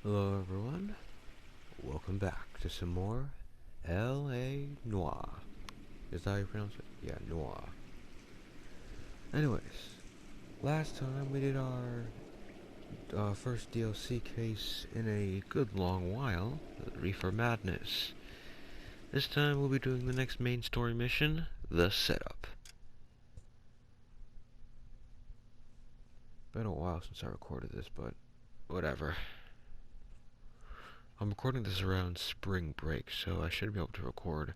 Hello everyone, welcome back to some more L.A. Noire. Is that how you pronounce it? Yeah, Noire. Anyways, last time we did our first DLC case in a good long while, Reefer Madness. This time we'll be doing the next main story mission, The Setup. Been a while since I recorded this, but whatever. I'm recording this around spring break, so I should be able to record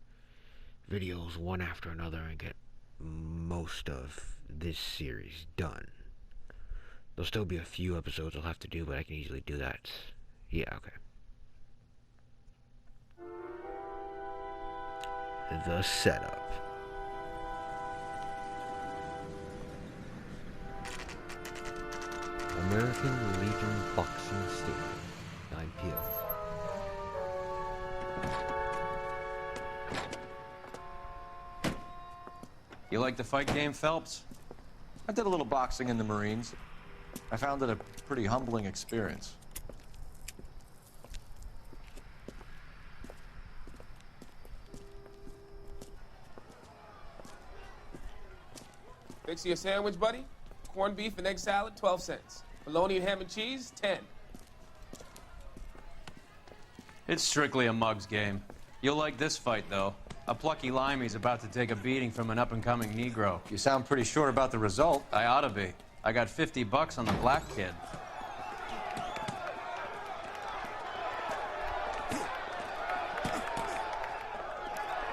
videos one after another and get most of this series done. There'll still be a few episodes I'll have to do, but I can easily do that. Yeah, okay. The Setup. American Legion Boxing Stadium, 9 p.m. You like the fight game, Phelps? I did a little boxing in the Marines. I found it a pretty humbling experience. Fix you a sandwich, buddy? Corned beef and egg salad, 12 cents. Bologna and ham and cheese, 10. It's strictly a mug's game. You'll like this fight, though. A plucky limey's about to take a beating from an up-and-coming Negro. You sound pretty sure about the result. I ought to be. I got $50 on the black kid.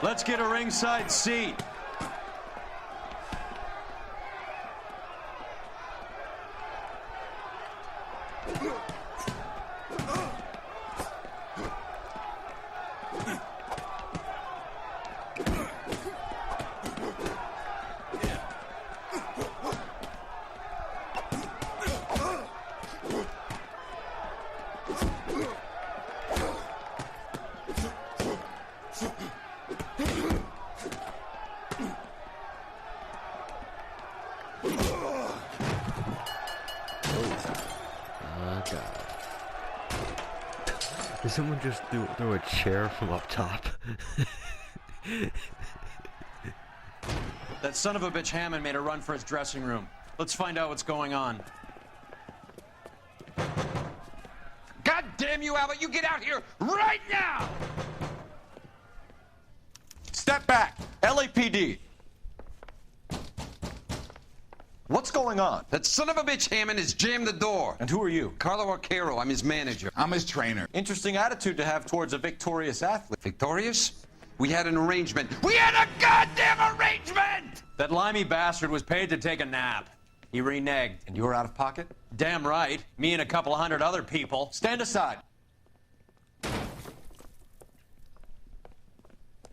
Let's get a ringside seat. Did someone just throw a chair from up top? That son of a bitch Hammond made a run for his dressing room. Let's find out what's going on. God damn you, Albert! You get out here right now! Step back! LAPD! What's going on? That son of a bitch Hammond has jammed the door. And who are you? Carlo Arcaro, I'm his manager. I'm his trainer. Interesting attitude to have towards a victorious athlete. Victorious? We had an arrangement. We had a goddamn arrangement! That limey bastard was paid to take a nap. He reneged. And you were out of pocket? Damn right. Me and a couple hundred other people. Stand aside.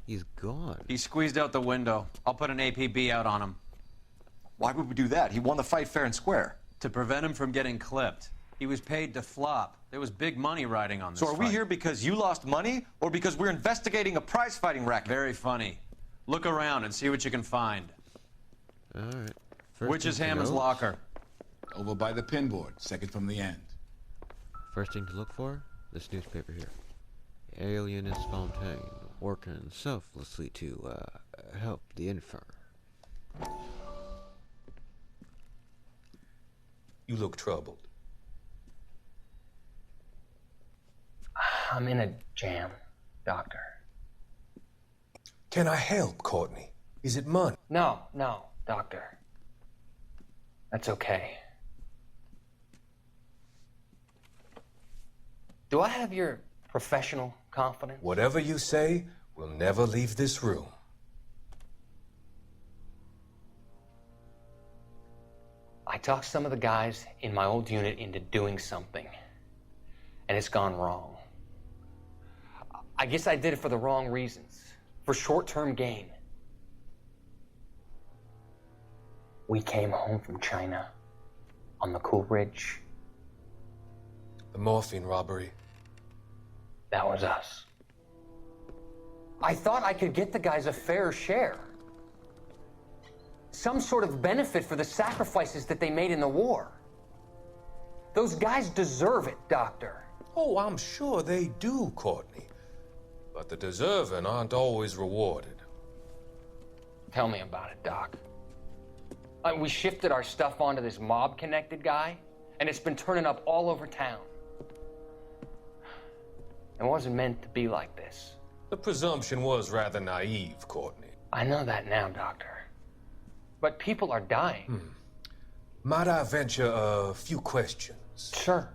He's gone. He squeezed out the window. I'll put an APB out on him. Why would we do that? He won the fight fair and square. To prevent him from getting clipped. He was paid to flop. There was big money riding on this So are we fight. here because you lost money or because we're investigating a prize fighting racket? Very funny. Look around and see what you can find. Alright. Which is Hammond's locker? Over by the pinboard, second from the end. First thing to look for, this newspaper here. Alienist Fontaine, working selflessly to, help the infirm. You look troubled. I'm in a jam, Doctor. Can I help, Courtney? Is it money? No, Doctor. That's okay. Do I have your professional confidence? Whatever you say, we'll never leave this room. I talked some of the guys in my old unit into doing something, and it's gone wrong. I guess I did it for the wrong reasons, for short-term gain. We came home from China on the Cool Ridge. The morphine robbery. That was us. I thought I could get the guys a fair share. Some sort of benefit for the sacrifices that they made in the war. Those guys deserve it, Doctor. Oh, I'm sure they do, Courtney. But the deserving aren't always rewarded. Tell me about it, Doc. We shifted our stuff onto this mob-connected guy, and it's been turning up all over town. It wasn't meant to be like this. The presumption was rather naive, Courtney. I know that now, Doctor. But people are dying. Might I venture a few questions? Sure.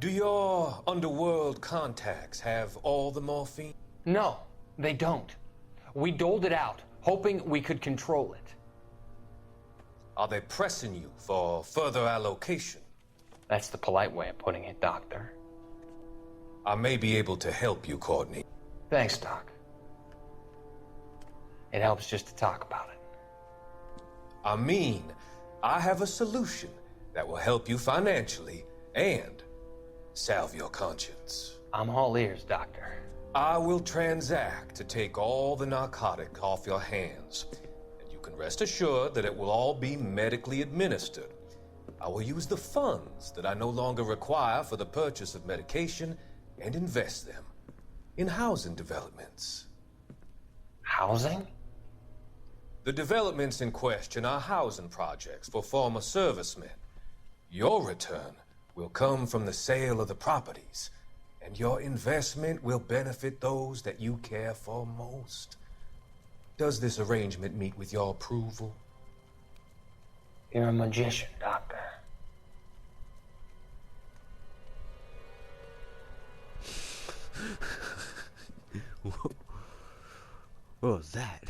Do your underworld contacts have all the morphine? No, they don't. We doled it out, hoping we could control it. Are they pressing you for further allocation? That's the polite way of putting it, Doctor. I may be able to help you, Courtney. Thanks, Doc. It helps just to talk about it. I mean, I have a solution that will help you financially and salve your conscience. I'm all ears, Doctor. I will transact to take all the narcotic off your hands, and you can rest assured that it will all be medically administered. I will use the funds that I no longer require for the purchase of medication and invest them in housing developments. Housing? The developments in question are housing projects for former servicemen. Your return will come from the sale of the properties, and your investment will benefit those that you care for most. Does this arrangement meet with your approval? You're a magician, Doctor. What was that?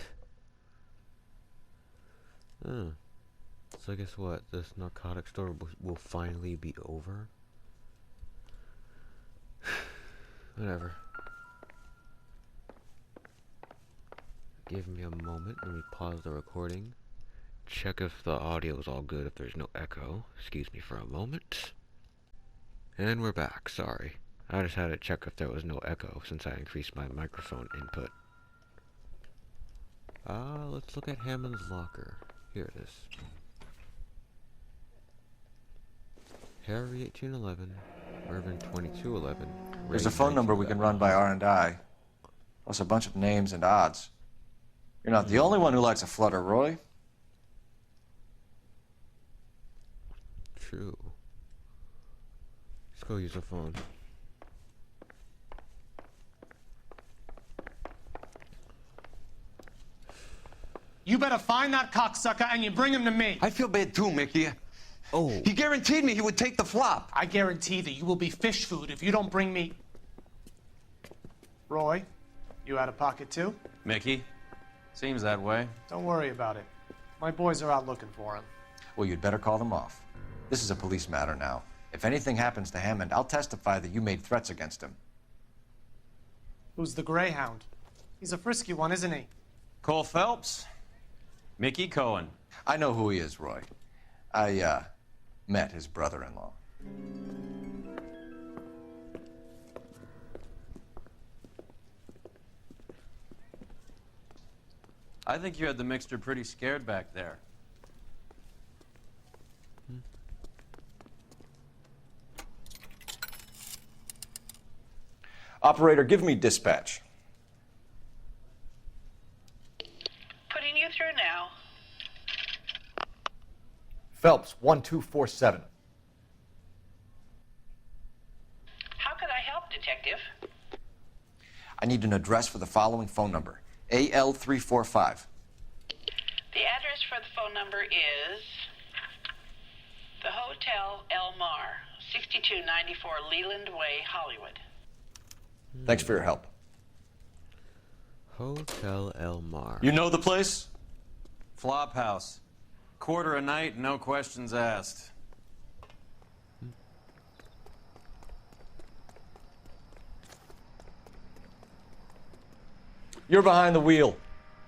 So I guess what? This narcotic store will finally be over? Whatever. Give me a moment. Let me pause the recording. Check if the audio is all good, if there's no echo. Excuse me for a moment. And we're back. Sorry. I just had to check if there was no echo since I increased my microphone input. Let's look at Hammond's locker. Here it is. Harry 1811, Irvin 2211. There's a phone number we can run by R&I, plus a bunch of names and odds. You're not the only one who likes a flutter, Roy. True. Let's go use the phone. You better find that cocksucker and you bring him to me. I feel bad too, Mickey. Oh. He guaranteed me he would take the flop. I guarantee that you will be fish food if you don't bring me... Roy, you out of pocket too? Mickey? Seems that way. Don't worry about it. My boys are out looking for him. Well, you'd better call them off. This is a police matter now. If anything happens to Hammond, I'll testify that you made threats against him. Who's the Greyhound? He's a frisky one, isn't he? Cole Phelps? Mickey Cohen. I know who he is, Roy. I, met his brother-in-law. I think you had the mixture pretty scared back there. Operator, give me dispatch. Putting you through now. Phelps, 1247. How could I help, Detective? I need an address for the following phone number. AL345. The address for the phone number is the Hotel El Mar, 6294 Leland Way, Hollywood. Thanks for your help. Hotel El Mar. You know the place? Flop house. Quarter a night, no questions asked. You're behind the wheel.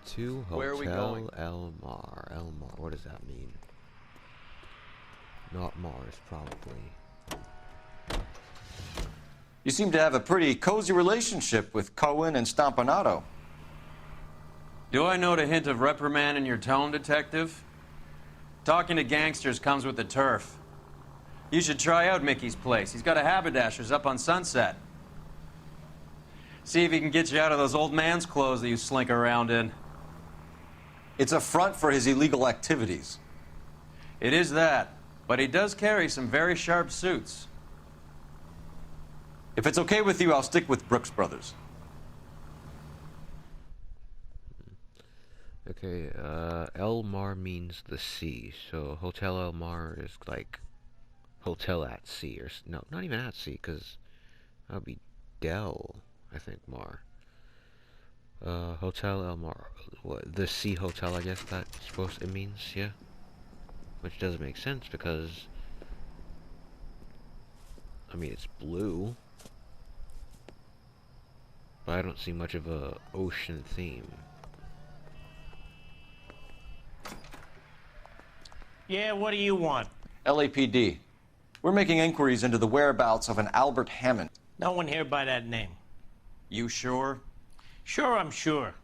To Where are we Hotel going? El Mar. El Mar. What does that mean? Not Mars, probably. You seem to have a pretty cozy relationship with Cohen and Stompanato. Do I note a hint of reprimand in your tone, Detective? Talking to gangsters comes with the turf. You should try out Mickey's place. He's got a haberdasher's up on Sunset. See if he can get you out of those old man's clothes that you slink around in. It's a front for his illegal activities. It is that, but he does carry some very sharp suits. If it's okay with you, I'll stick with Brooks Brothers. Okay, El Mar means the sea, so Hotel El Mar is like hotel at sea, or no, not even at sea, because that would be Del, I think, Mar. Hotel El Mar, what, the sea hotel, I guess that's supposed it means, yeah? Which doesn't make sense because, I mean, it's blue, but I don't see much of a ocean theme. Yeah, what do you want? LAPD. We're making inquiries into the whereabouts of an Albert Hammond. No one here by that name. You sure? Sure, I'm sure.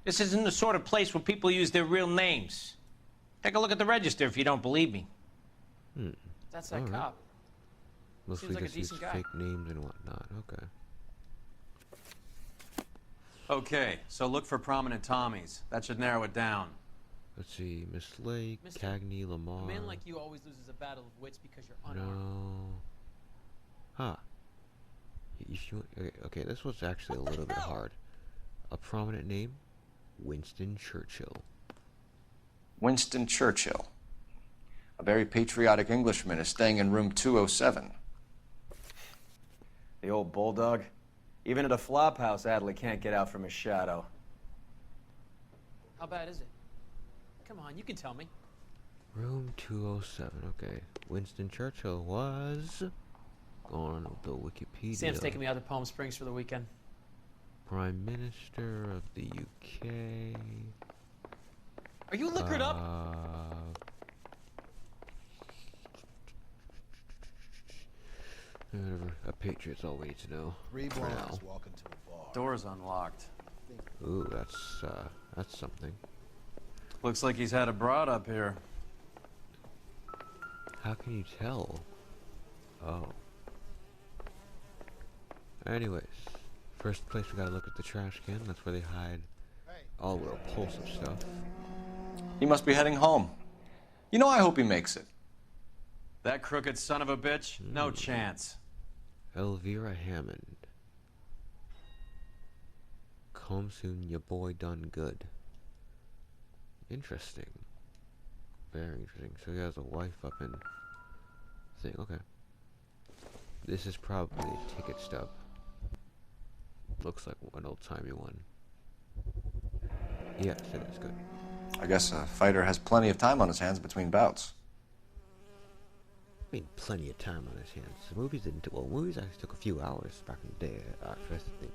This isn't the sort of place where people use their real names. Take a look at the register if you don't believe me. That's that cop. Mostly Seems like a just use decent guy. fake names and whatnot. Okay. Okay, so look for prominent Tommies. That should narrow it down. Let's see, Miss Lake, Mister, Cagney, Lamar. A man like you always loses a battle of wits because you're unarmed. No. Huh. If you, okay, this was actually a little bit hard. A prominent name? Winston Churchill. Winston Churchill. A very patriotic Englishman is staying in room 207. The old bulldog. Even at a flop house, Adley can't get out from his shadow. How bad is it? Come on, you can tell me. Room 207, okay. Winston Churchill was... Going on with the Wikipedia. Sam's taking me out to Palm Springs for the weekend. Prime Minister of the UK. Are you liquored up? Whatever. A Patriot's all we need to know. Three for blondes now. walk into a bar. Door's unlocked. Ooh, that's something. Looks like he's had a broad up here. How can you tell? Oh. Anyways, first place we gotta look at the trash can. That's where they hide all the repulsive stuff. He must be heading home. You know, I hope he makes it. That crooked son of a bitch? No chance. Elvira Hammond. Come soon, your boy done good. Interesting. Very interesting. So he has a wife up in thing. Okay. This is probably a ticket stub. Looks like an old-timey one. Yes, it is good. I guess a fighter has plenty of time on his hands between bouts. I mean, plenty of time on his hands. Movies didn't. Well, movies actually took a few hours back in the day. Actually, I think.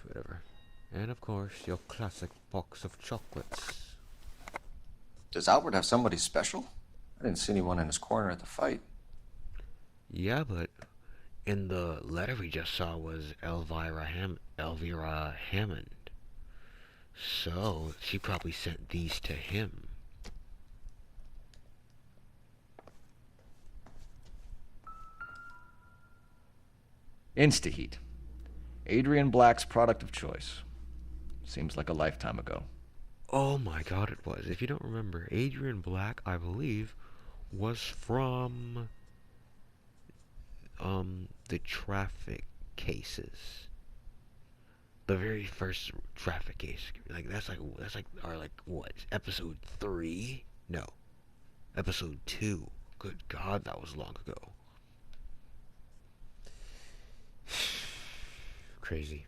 Whatever. And of course, your classic box of chocolates. Does Albert have somebody special? I didn't see anyone in his corner at the fight. Yeah, but in the letter we just saw was Elvira Hammond. So she probably sent these to him. Instaheat. Adrian Black's product of choice. Seems like a lifetime ago. Oh my god, it was. If you don't remember, Adrian Black, I believe, was from the traffic cases. The very first traffic case. That's like our what? Episode 3? No. Episode 2. Good god, that was long ago. Crazy.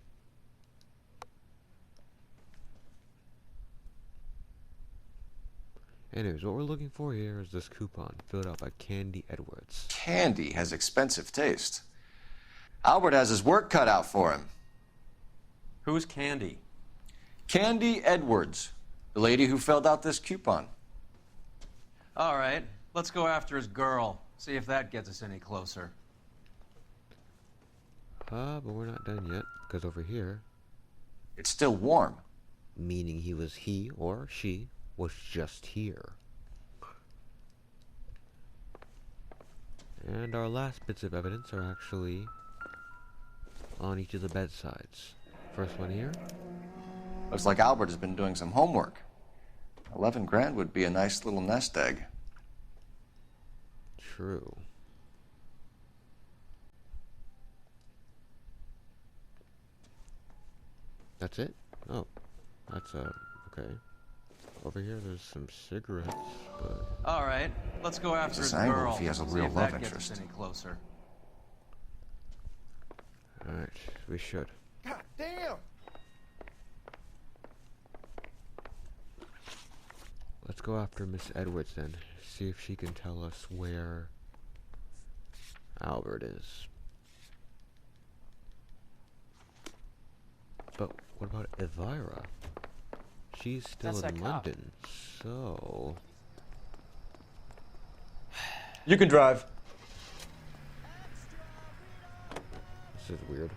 Anyways, what we're looking for here is this coupon filled out by Candy Edwards. Candy has expensive taste. Albert has his work cut out for him. Who's Candy? Candy Edwards, the lady who filled out this coupon. All right, let's go after his girl. See if that gets us any closer. But we're not done yet, because over here... It's still warm. Meaning he or she was just here. And our last bits of evidence are actually on each of the bedsides. First one here. Looks like Albert has been doing some homework. 11 grand would be a nice little nest egg. True. That's it? Oh. That's, okay. Over here, there's some cigarettes, but... All right, let's go after his angle girl. if he has a See real if love that gets interest. us any closer. Alright, we should. God damn! Let's go after Miss Edwards then. See if she can tell us where Albert is. But what about Elvira? She's still That's in that cop. London, so... You can drive. This is weird.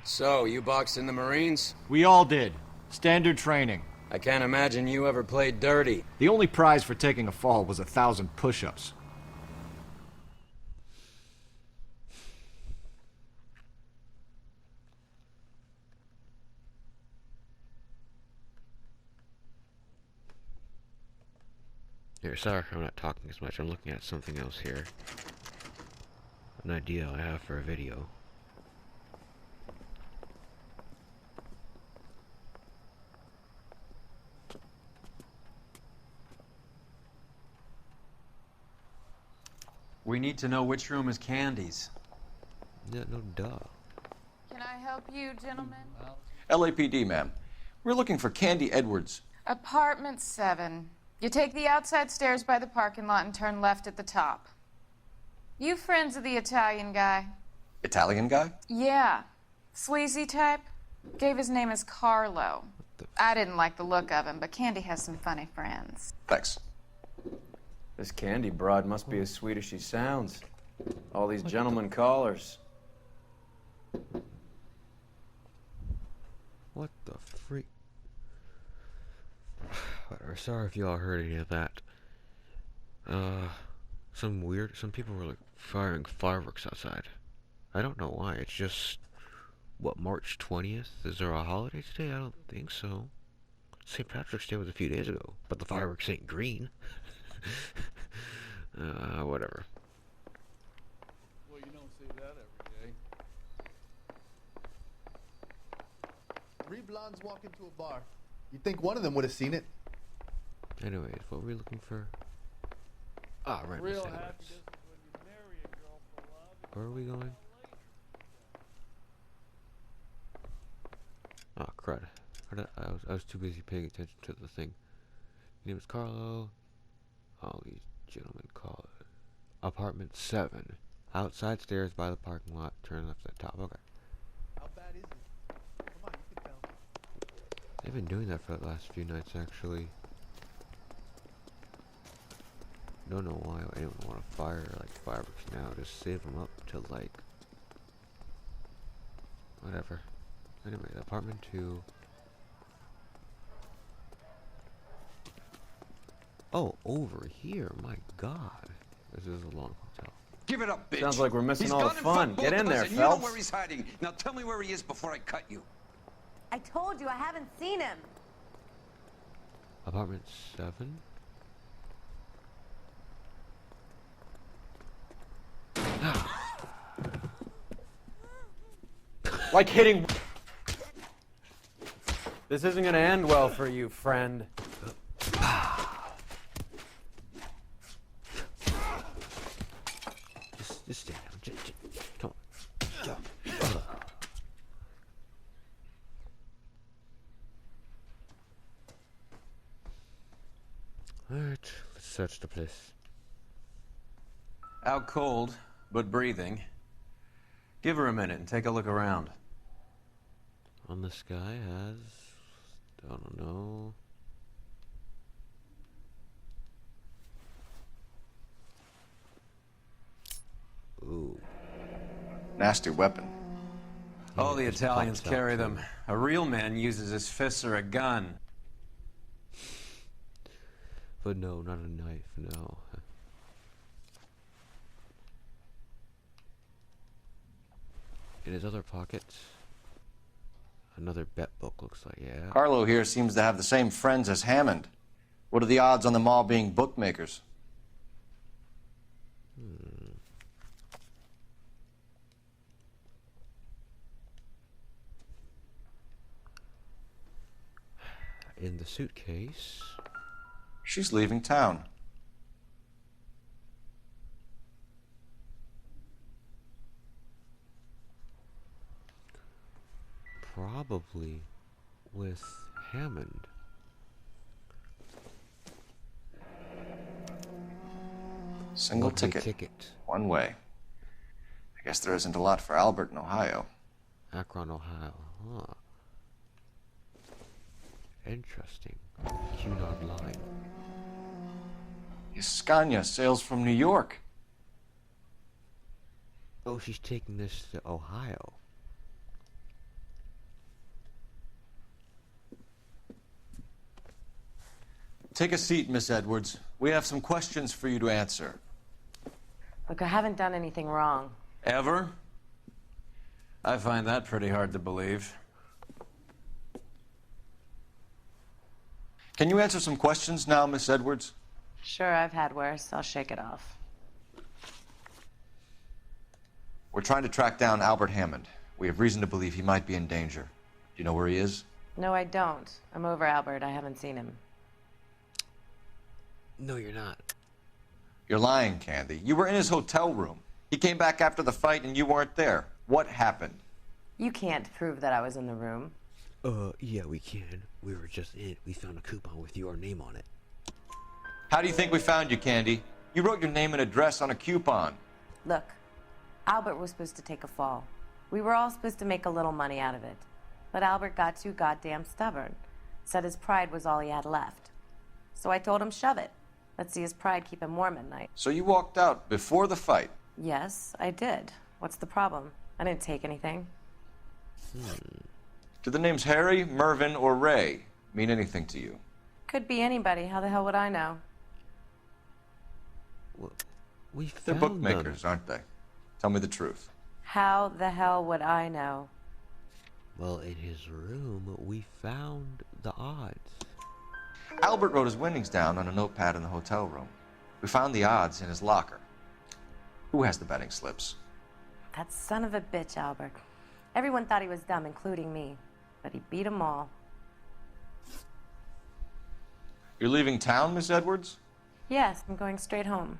So, you boxed in the Marines? We all did. Standard training. I can't imagine you ever played dirty. The only prize for taking a fall was 1,000 push-ups. Here, sorry I'm not talking as much. I'm looking at something else here. An idea I have for a video. We need to know which room is Candy's. Yeah, no duh. Can I help you, gentlemen? LAPD, ma'am. We're looking for Candy Edwards. Apartment 7. You take the outside stairs by the parking lot and turn left at the top. You friends of the Italian guy? Italian guy? Yeah. Sleazy type? Gave his name as Carlo. I didn't like the look of him, but Candy has some funny friends. Thanks. This Candy broad must be as sweet as she sounds. All these gentlemen callers. What the freak? Whatever, sorry if y'all heard any of that. Some people were like firing fireworks outside. I don't know why, it's just, what, March 20th? Is there a holiday today? I don't think so. St. Patrick's Day was a few days ago, but the fireworks ain't green. Whatever. Well, you don't see that every day. Three blondes walk into a bar. You'd think one of them would have seen it. Anyways, what were we looking for? Ah, right, Miss Real Edwards. happiness is when you marry a girl for love. Where are we going? Oh, crud. I was too busy paying attention to the thing. His name is Carlo. All these gentlemen call it. Apartment 7. Outside stairs by the parking lot. Turn left at the top. Okay. How bad is it? Come on, you can tell me. They've been doing that for the last few nights, actually. Don't know why anyone would want to fire like fireworks now. Just save them up till like whatever. Anyway, apartment 2. Oh, over here. My God, this is a long hotel. Give it up, bitch. Sounds like we're missing He's all the gone and fun. fucked both Get in of us, there, and you know Phelps. where he's hiding. Now tell me where he is before I cut you. I told you I haven't seen him. Apartment 7. Like hitting... This isn't gonna end well for you, friend. Just stay down. Come on. Jump. Alright, let's search the place. Out cold, but breathing. Give her a minute and take a look around. On the sky has, I don't know. Ooh. Nasty weapon. All the just Italians pops out, carry too. them. A real man uses his fists or a gun. But no, not a knife, no. in his other pockets. Another bet book, looks like, yeah. Carlo here seems to have the same friends as Hammond. What are the odds on them all being bookmakers? In the suitcase. She's leaving town. Probably with Hammond. Single ticket. One way. I guess there isn't a lot for Albert in Ohio. Akron, Ohio. Huh. Interesting. Cunard line. Scania sails from New York. Oh, she's taking this to Ohio. Take a seat, Miss Edwards. We have some questions for you to answer. Look, I haven't done anything wrong. Ever? I find that pretty hard to believe. Can you answer some questions now, Miss Edwards? Sure, I've had worse. I'll shake it off. We're trying to track down Albert Hammond. We have reason to believe he might be in danger. Do you know where he is? No, I don't. I'm over Albert. I haven't seen him. No, you're not. You're lying, Candy. You were in his hotel room. He came back after the fight and you weren't there. What happened? You can't prove that I was in the room. Yeah, we can. We were just in it. We found a coupon with your name on it. How do you think we found you, Candy? You wrote your name and address on a coupon. Look, Albert was supposed to take a fall. We were all supposed to make a little money out of it. But Albert got too goddamn stubborn. Said his pride was all he had left. So I told him, shove it. Let's see his pride keep him warm at night. So you walked out before the fight? Yes, I did. What's the problem? I didn't take anything. Do the names Harry, Mervyn, or Ray mean anything to you? Could be anybody. How the hell would I know? Well, we They're found bookmakers, them. aren't they? Tell me the truth. How the hell would I know? Well, in his room, we found the odds. Albert wrote his winnings down on a notepad in the hotel room. We found the odds in his locker. Who has the betting slips? That son of a bitch, Albert. Everyone thought he was dumb, including me. But he beat 'em all. You're leaving town, Miss Edwards? Yes, I'm going straight home.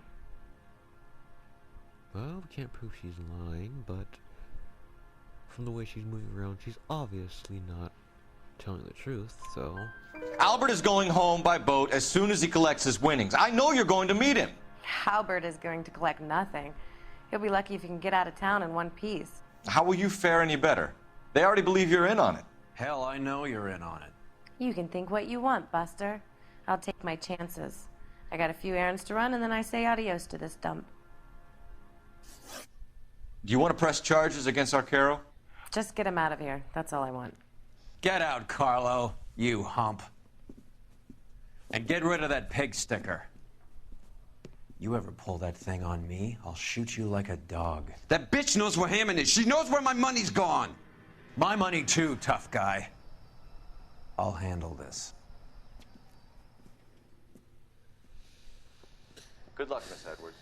Well, we can't prove she's lying, but from the way she's moving around, she's obviously not telling the truth, so... Albert is going home by boat as soon as he collects his winnings. I know you're going to meet him. Albert is going to collect nothing. He'll be lucky if he can get out of town in one piece. How will you fare any better? They already believe you're in on it. Hell, I know you're in on it. You can think what you want, Buster. I'll take my chances. I got a few errands to run, and then I say adios to this dump. Do you want to press charges against Arcaro? Just get him out of here. That's all I want. Get out, Carlo, you hump. And get rid of that pig sticker. You ever pull that thing on me, I'll shoot you like a dog. That bitch knows where Hammond is. She knows where my money's gone. My money too, tough guy. I'll handle this. Good luck, Miss Edwards.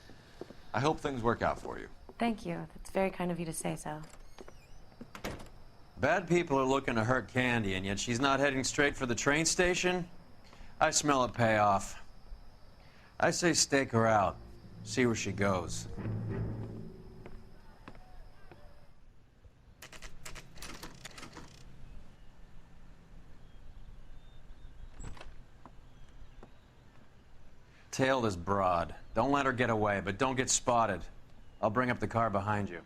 I hope things work out for you. Thank you. That's very kind of you to say so. Bad people are looking to hurt Candy, and yet she's not heading straight for the train station? I smell a payoff. I say stake her out. See where she goes. Tail this broad. Don't let her get away, but don't get spotted. I'll bring up the car behind you.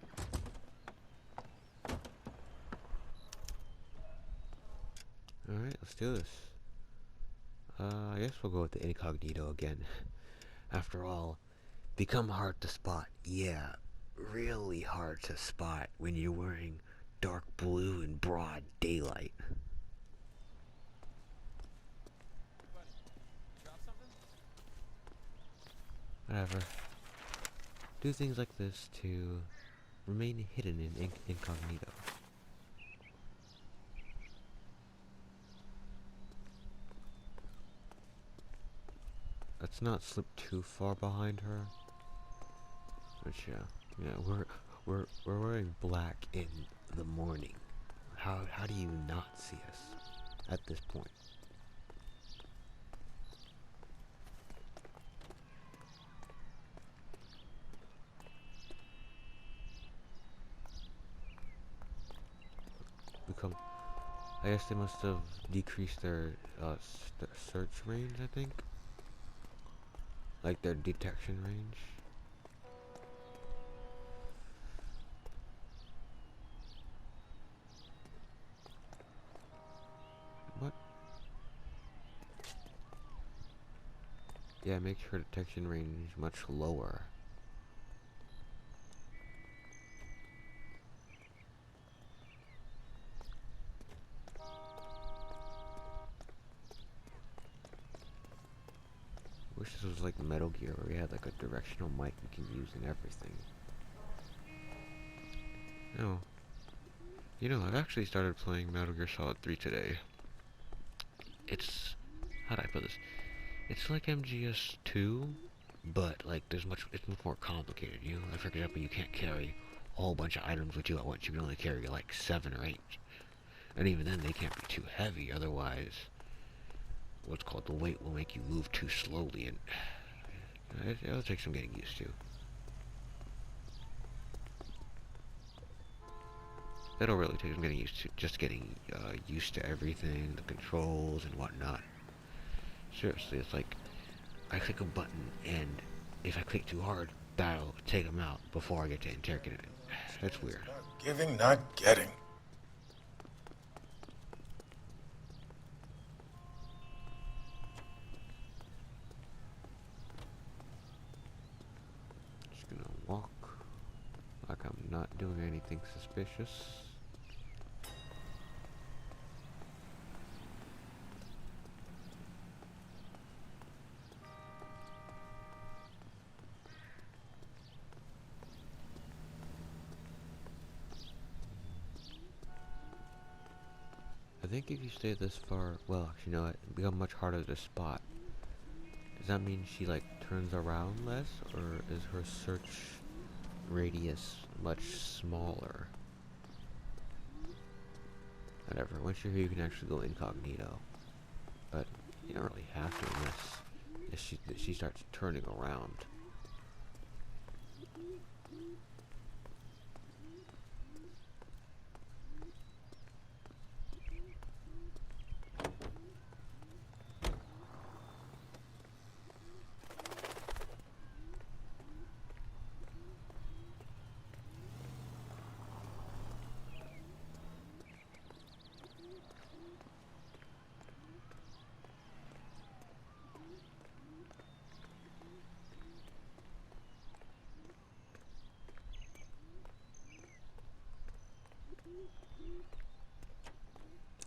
Alright, let's do this. I guess we'll go with the incognito again. After all, become hard to spot. Yeah, really hard to spot when you're wearing dark blue in broad daylight. Whatever. Do things like this to remain hidden in incognito. Let's not slip too far behind her. But yeah, we're wearing black in the morning. How do you not see us at this point? I guess they must have decreased their search range, I think. Like their detection range. What? Yeah, make her detection range much lower. Wish this was like Metal Gear where we had like a directional mic we can use in everything. No. You know, I've actually started playing Metal Gear Solid 3 today. It's... how do I put this? It's like MGS2, but like it's much more complicated, you know? Like for example, you can't carry a whole bunch of items with you at once. You can only carry like 7 or 8. And even then, they can't be too heavy, otherwise... what's called the weight will make you move too slowly, and it'll take some getting used to. That'll really take some getting used to, just getting used to everything, the controls and whatnot. Seriously, it's like I click a button, and if I click too hard, that'll take them out before I get to interrogate it. That's weird. Giving, not getting. Just gonna walk like I'm not doing anything suspicious. I think if you stay this far, well, actually, no, it becomes much harder to spot. Does that mean she, like, turns around less, or is her search radius much smaller? Whatever, once you're here, you can actually go incognito. But you don't really have to unless she starts turning around.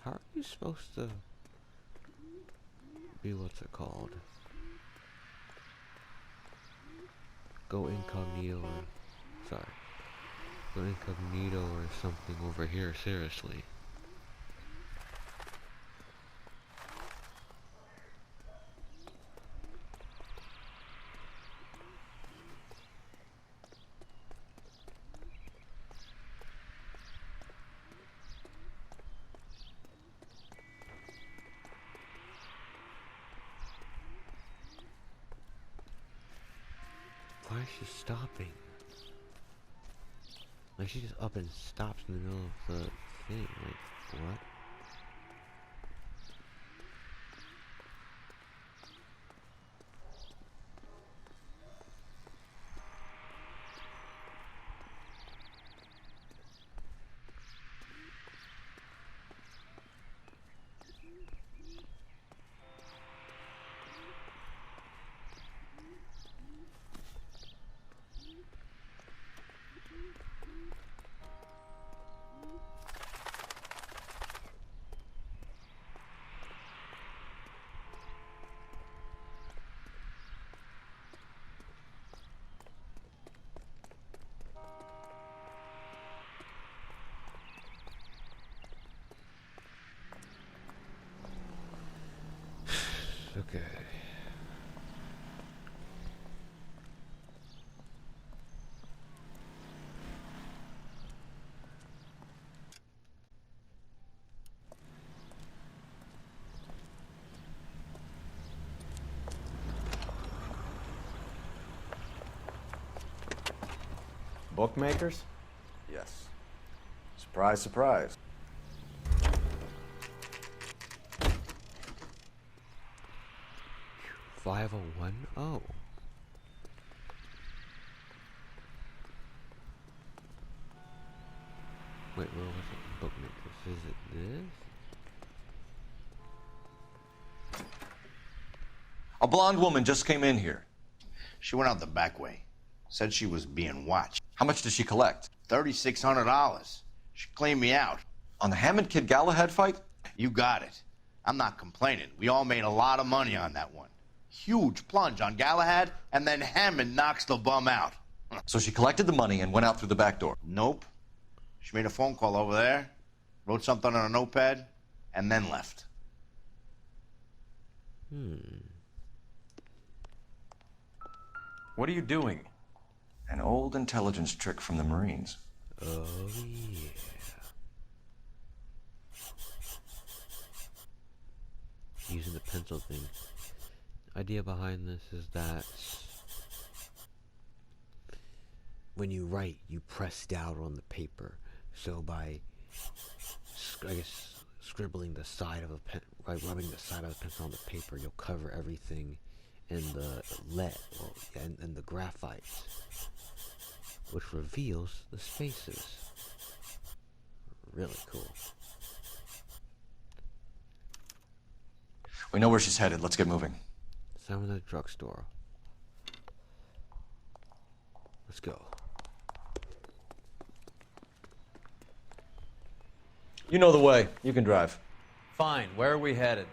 How are you supposed to be, what's it called? Go incognito or, sorry. Go incognito or something over here, seriously. Why is she stopping? Like, she just up and stops in the middle of the thing. Like, what? Bookmakers? Yes. Surprise, surprise. $501? Oh. Wait, where was it? Bookmakers. Is it this? A blonde woman just came in here. She went out the back way. Said she was being watched. How much did she collect? $3,600. She cleaned me out. On the Hammond Kid Galahad fight? You got it. I'm not complaining. We all made a lot of money on that one. Huge plunge on Galahad, and then Hammond knocks the bum out. So she collected the money and went out through the back door? Nope. She made a phone call over there, wrote something on a notepad, and then left. What are you doing? An old intelligence trick from the Marines. Oh, yeah. Using the pencil thing. Idea behind this is that when you write, you press down on the paper. So by, I guess, scribbling the side of a pen, by rubbing the side of the pencil on the paper, you'll cover everything in the lead and the graphite, which reveals the spaces. Really cool. We know where she's headed. Let's get moving. Someone at the drugstore. Let's go. You know the way. You can drive. Fine. Where are we headed?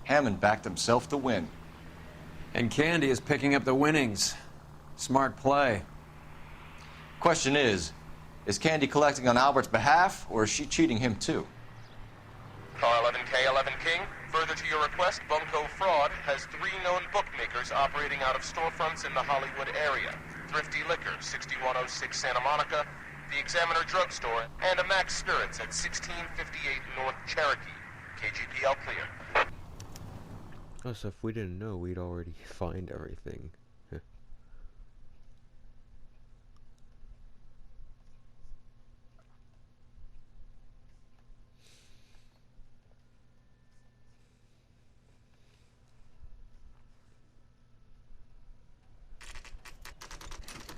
Hammond backed himself to win. And Candy is picking up the winnings. Smart play. Question is Candy collecting on Albert's behalf, or is she cheating him too? Car 11K, 11 King. Further to your request, Bunko Fraud has 3 known bookmakers operating out of storefronts in the Hollywood area. Thrifty Liquor, 6106 Santa Monica, the Examiner Drugstore, and a Max Spirits at 1658 North Cherokee. KGPL clear. Oh, so if we didn't know, we'd already find everything.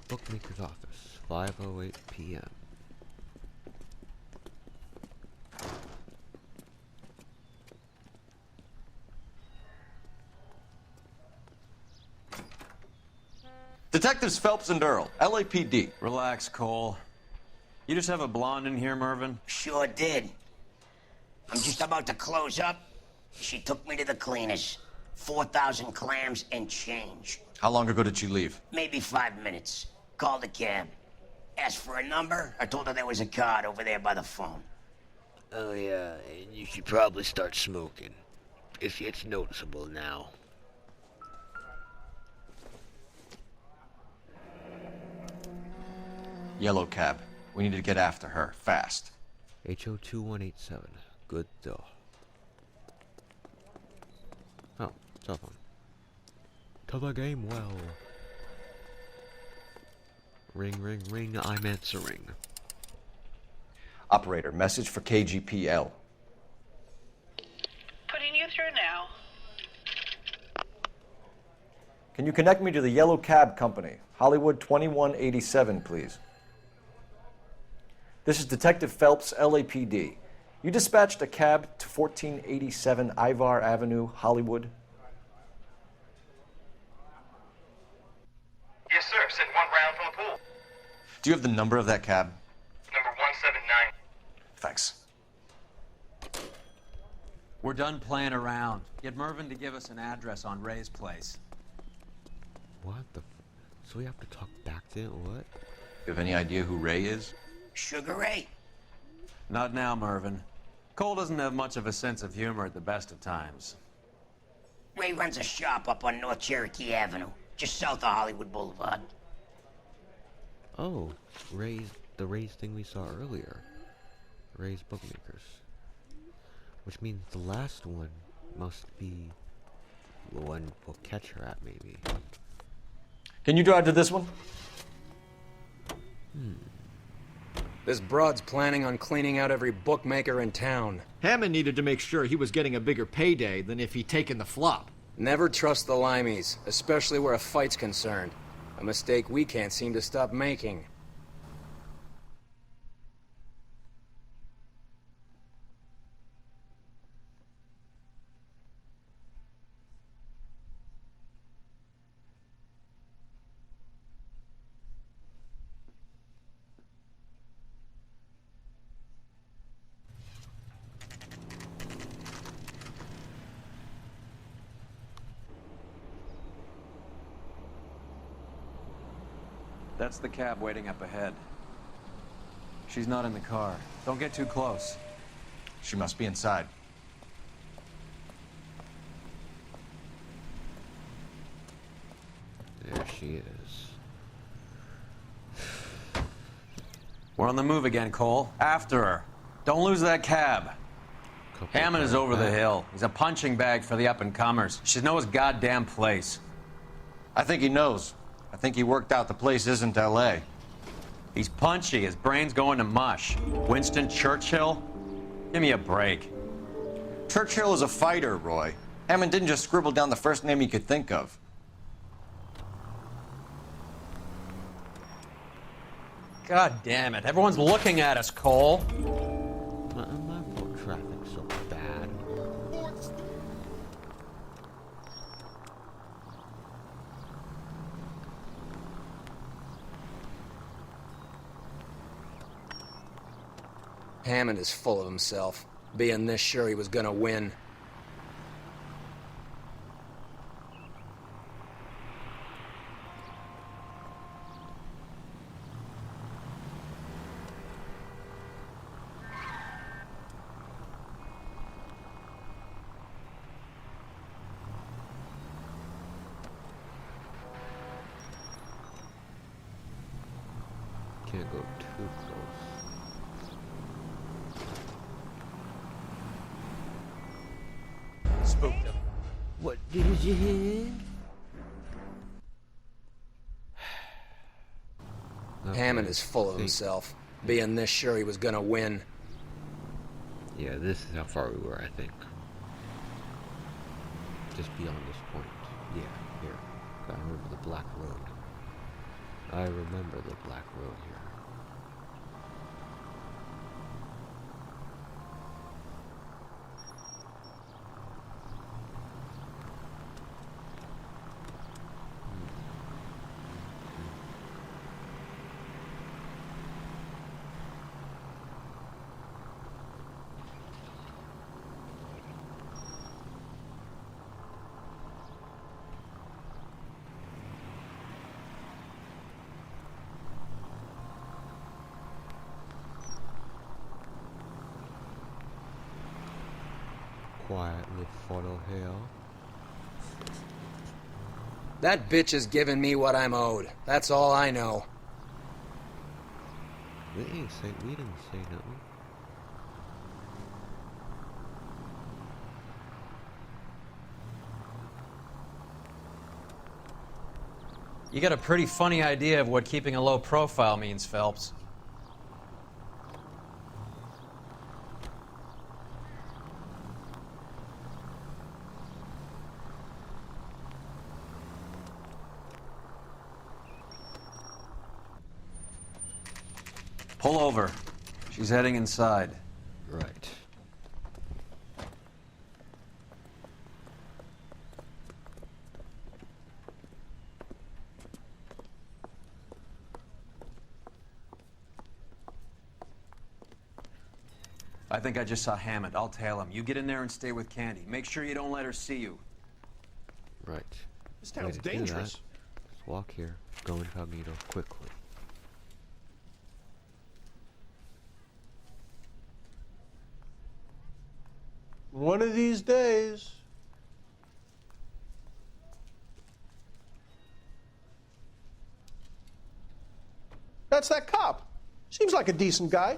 Bookmaker's office, 5:08 p.m. Detectives Phelps and Earl, LAPD. Relax, Cole. You just have a blonde in here, Mervyn? Sure did. I'm just about to close up. She took me to the cleaners. 4,000 clams and change. How long ago did she leave? Maybe 5 minutes. Called a cab. Asked for a number. I told her there was a card over there by the phone. Oh, yeah, and you should probably start smoking. It's noticeable now. Yellow cab. We need to get after her, fast. HO2187. Good though. Oh, cell phone. To the game well. Ring, ring, ring, I'm answering. Operator, message for KGPL. Putting you through now. Can you connect me to the Yellow Cab Company? Hollywood 2187, please. This is Detective Phelps, LAPD. You dispatched a cab to 1487 Ivar Avenue, Hollywood? Yes, sir. Sent 1 round from the pool. Do you have the number of that cab? Number 179. Thanks. We're done playing around. Get Mervyn to give us an address on Ray's place. What the so we have to talk back to it? What? You have any idea who Ray is? Sugar Ray. Not now, Mervyn. Cole doesn't have much of a sense of humor at the best of times. Ray runs a shop up on North Cherokee Avenue, just south of Hollywood Boulevard. Oh, the Ray's thing we saw earlier. raised bookmakers. Which means the last one must be the one we'll catch her at, maybe. Can you drive to this one? This broad's planning on cleaning out every bookmaker in town. Hammond needed to make sure he was getting a bigger payday than if he'd taken the flop. Never trust the limeys, especially where a fight's concerned. A mistake we can't seem to stop making. That's the cab waiting up ahead. She's not in the car. Don't get too close. She must be inside. There she is. We're on the move again, Cole. After her. Don't lose that cab. Hammond is over the hill. He's a punching bag for the up-and-comers. She knows his goddamn place. I think he knows. I think he worked out the place isn't L.A. He's punchy. His brain's going to mush. Winston Churchill? Give me a break. Churchill is a fighter, Roy. Hammond didn't just scribble down the first name he could think of. God damn it. Everyone's looking at us, Cole. My poor traffic's so bad. Hammond is full of himself, being this sure he was gonna win. Can't go too close. Spooked him. What did you hear? Hammond is full of himself, being this sure he was gonna win. Yeah, this is how far we were, I think. Just beyond this point. Yeah, here. I remember the black road. I remember the black road here. Quietly follow Hale. That bitch is giving me what I'm owed. That's all I know. We didn't say nothing. You got a pretty funny idea of what keeping a low profile means, Phelps. Pull over. She's heading inside. Right. I think I just saw Hammond. I'll tail him. You get in there and stay with Candy. Make sure you don't let her see you. Right. This town's Way to do dangerous. that. Let's walk here. Go incognito quickly. One of these days. That's that cop. Seems like a decent guy.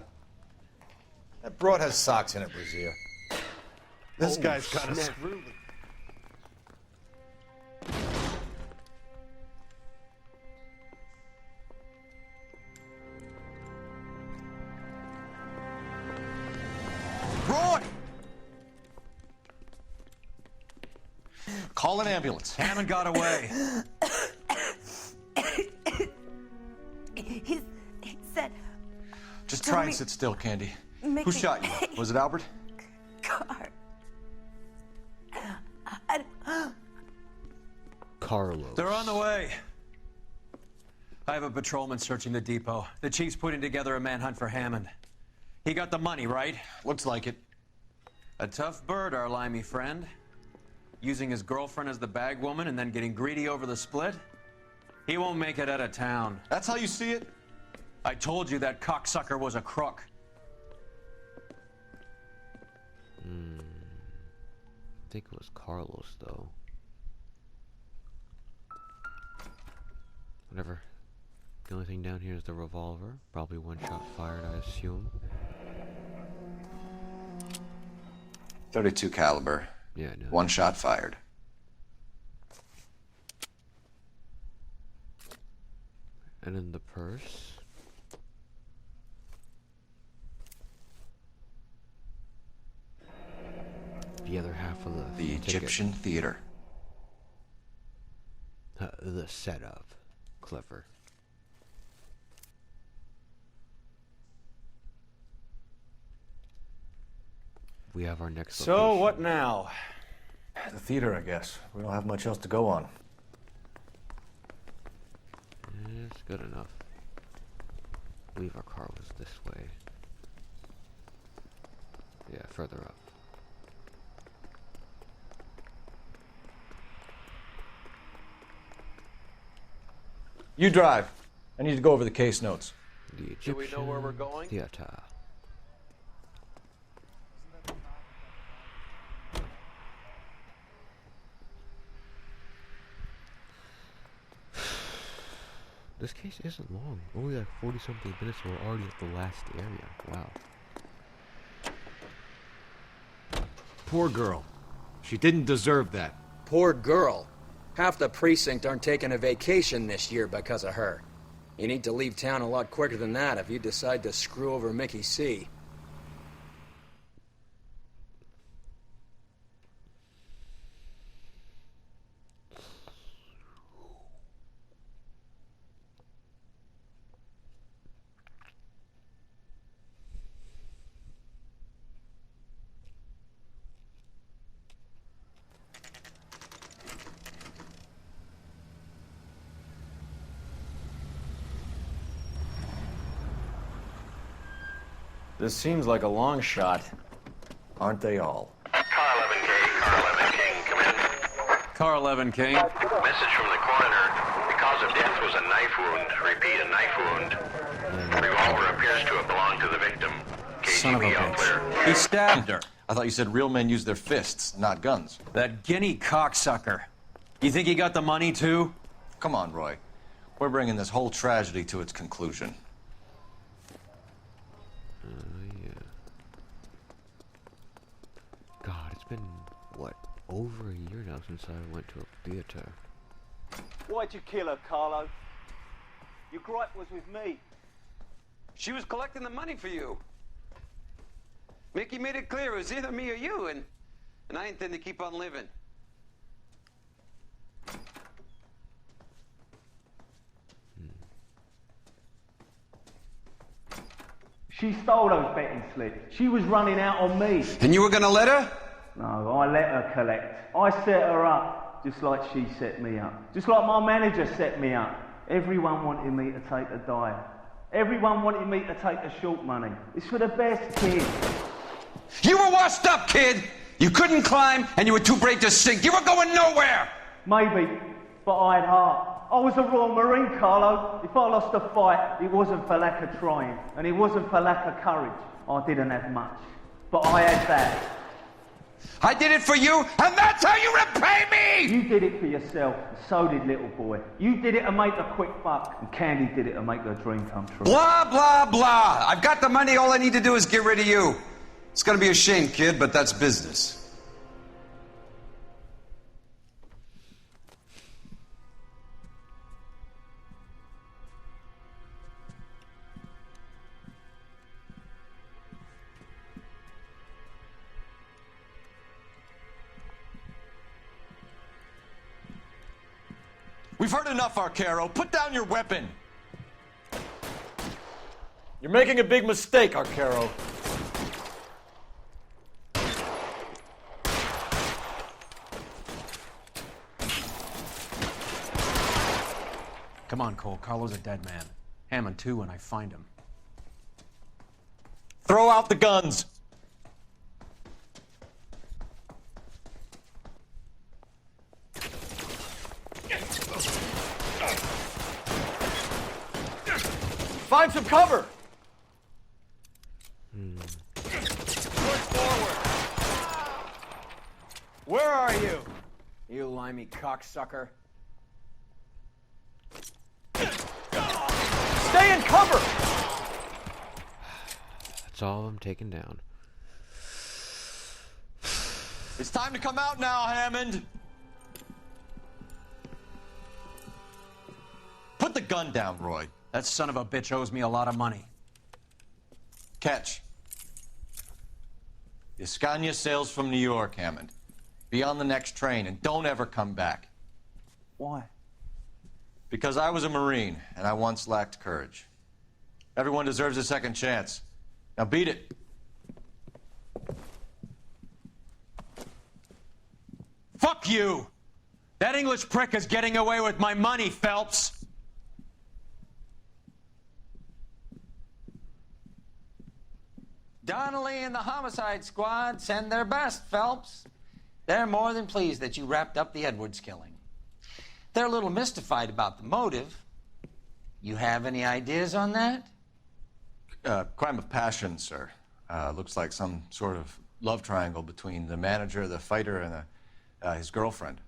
That broad has socks in it, Brazier. This guy's got a snap. screw. Broad! Call an ambulance. Hammond got away. He said, Just try and sit still, Candy. Mickey. Who shot you? Was it Albert? Car. Carlos. They're on the way. I have a patrolman searching the depot. The chief's putting together a manhunt for Hammond. He got the money, right? Looks like it. A tough bird, our limey friend. Using his girlfriend as the bag woman and then getting greedy over the split. He won't make it out of town. That's how you see it? I told you that cocksucker was a crook. I think it was Carlos, though. Whatever. The only thing down here is the revolver. Probably one shot fired, I assume. .32 caliber. Yeah, no. One shot fired. And in the purse. The other half of the Egyptian theater. The setup. Clever. We have our next So, location. what now? The theater, I guess. We don't have much else to go on. It's good enough. I believe our car was this way. Yeah, further up. You drive. I need to go over the case notes. The Do we know where we're going? Theater. This case isn't long. Only like 40-something minutes, and we're already at the last area. Wow. Poor girl. She didn't deserve that. Poor girl. Half the precinct aren't taking a vacation this year because of her. You need to leave town a lot quicker than that if you decide to screw over Mickey C. This seems like a long shot. Aren't they all? Car 11K, Car 11 King, come in. Car 11 King. Message from the coroner. The cause of death was a knife wound. Repeat, a knife wound. Revolver appears to have belonged to the victim. Son of a KGB all clear. bitch. He stabbed her. I thought you said real men use their fists, not guns. That guinea cocksucker. You think he got the money, too? Come on, Roy. We're bringing this whole tragedy to its conclusion. Yeah. God, it's been, what, over a year now since I went to a theater. Why'd you kill her, Carlo? Your gripe was with me. She was collecting the money for you. Mickey made it clear it was either me or you, and I intend to keep on living. She stole those betting slips. She was running out on me. And you were gonna let her? No, I let her collect. I set her up, just like she set me up. Just like my manager set me up. Everyone wanted me to take a dive. Everyone wanted me to take the short money. It's for the best kid. You were washed up, kid! You couldn't climb, and you were too brave to sink. You were going nowhere! Maybe, but I had heart. I was a Royal Marine, Carlo. If I lost a fight, it wasn't for lack of trying, and it wasn't for lack of courage. I didn't have much, but I had that. I did it for you, and that's how you repay me! You did it for yourself, and so did little boy. You did it to make a quick buck, and Candy did it to make her dream come true. Blah, blah, blah. I've got the money. All I need to do is get rid of you. It's gonna be a shame, kid, but that's business. We've heard enough, Arcaro. Put down your weapon. You're making a big mistake, Arcaro. Come on, Cole. Carlo's a dead man. Hammond, too, when I find him. Throw out the guns. Find some cover. Push forward. Where are you? You limey cocksucker. Stay in cover. That's all of them taken down. It's time to come out now, Hammond. Put the gun down, Roy. That son of a bitch owes me a lot of money. Catch. Escania sails from New York, Hammond. Be on the next train and don't ever come back. Why? Because I was a Marine and I once lacked courage. Everyone deserves a second chance. Now beat it. Fuck you! That English prick is getting away with my money, Phelps! Donnelly and the homicide squad send their best, Phelps. They're more than pleased that you wrapped up the Edwards killing. They're a little mystified about the motive. You have any ideas on that? Crime of passion, sir. Looks like some sort of love triangle between the manager, the fighter, and his girlfriend.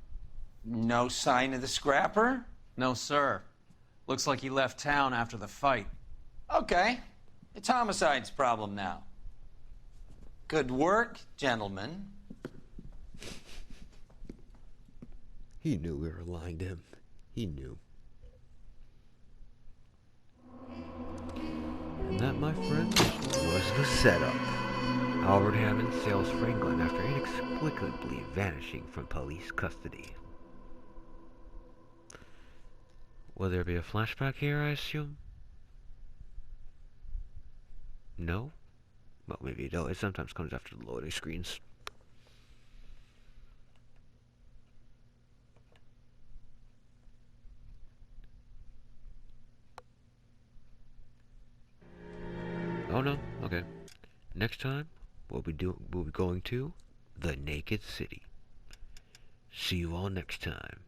No sign of the scrapper? No, sir. Looks like he left town after the fight. Okay. It's homicide's problem now. Good work, gentlemen. He knew we were lying to him. He knew. And that, my friends, was the setup. Albert Hammond sails for England after inexplicably vanishing from police custody. Will there be a flashback here, I assume? No? Well, maybe it does. It sometimes comes after the loading screens. Oh no? Okay. Next time, we'll be going to the Naked City. See you all next time.